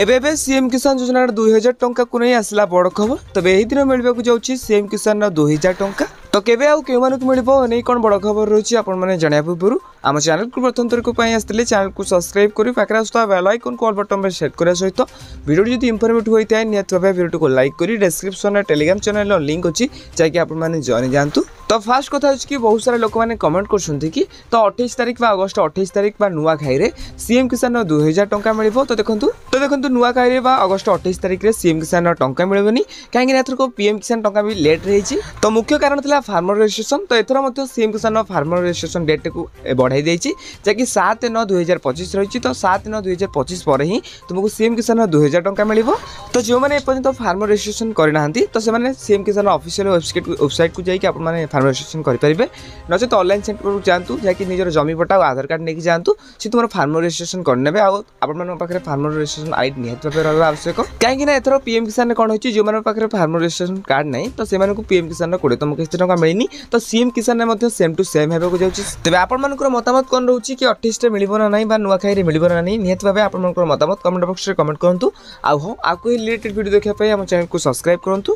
एबे सीएम किसान योजना 2000 टंका को नहीं आसला बड़ खबर। तबे एही दिन मिलबाकू जाउछि सीएम किसान 2000 टंका। तो केबे आउ केउ मानकु मिलबो नै कोन बड़ खबर रहिछि आपण माने जानिया पूर्व आम चैनल को प्रथम थर को पई आस्तिले चैनल को सब्सक्राइब करी पाखरा आस्ता बेल आइकन को ऑल बटन में सेट करा सहित वीडियो जदि इंफॉर्मेटिव होइताय नियत भाबे वीडियो को लाइक करी डिस्क्रिप्शन में टेलीग्राम चैनल लिंक अछि जाकि आपण माने जॉइन जानतु। तो फास्ट कथा कि बहुत सारा लोक मैंने कमेंट कर कि तो 28 तारिख बा अगस्त 28 तारिख बा नुआ खाई रे सीएम किसान 2000 टंका मिलिबो। तो देखंतु नुआ खाई रे बा अगस्त 28 तारिख रे सीएम किसान टंका मिलबनी काहेकि एथर को पीएम किसान टंका भी लेट रही। तो मुख्य कारण थिला फार्मर रजिस्ट्रेशन। तो एथर मध्य सीएम किसान फार्मर रजिस्ट्रेशन डेट को बढ़ाई देछि जाकि 7/9/2025 रही। तो 7/9/2025 पर ही तुमको सीएम किसान 2000 टंका मिलिबो। तो जो माने एपर्यंत फार्मर रजिस्ट्रेशन करना तो से माने सीएम किसान ऑफिशियल वेबसाइट को जाइए आपण माने रजिस्ट्रेशन करेंगे नचे तो ऑनलाइन सेंटर को जातु जाकि निजर जमी पट्टा और आधार कार्ड लेकिन जातु सी तुम फार्मर रजिस्ट्रेशन करने पाखे फार्मर रजिस्ट्रेशन आईडी निहत भाव रहा आवश्यक कहीं एथर पीएम किसान कौन होती जो पाखे फार्मर रजिस्ट्रेशन कार्ड नहीं तो से पीएम किसान 20 किस्त टंका मिलनी। तो सीएम किसान में सेम टू सेम होगा जाऊँगी। तेज आपण मतामत कौन रोचे कि 28 मिल ना ना नुआखाई मिल ना नहीं निहत भाव आप मतामत कमेंट बॉक्स में कमेंट करूँ। आउ रिलेटेड वीडियो देखा आम चैनल को सब्सक्राइब करूँ।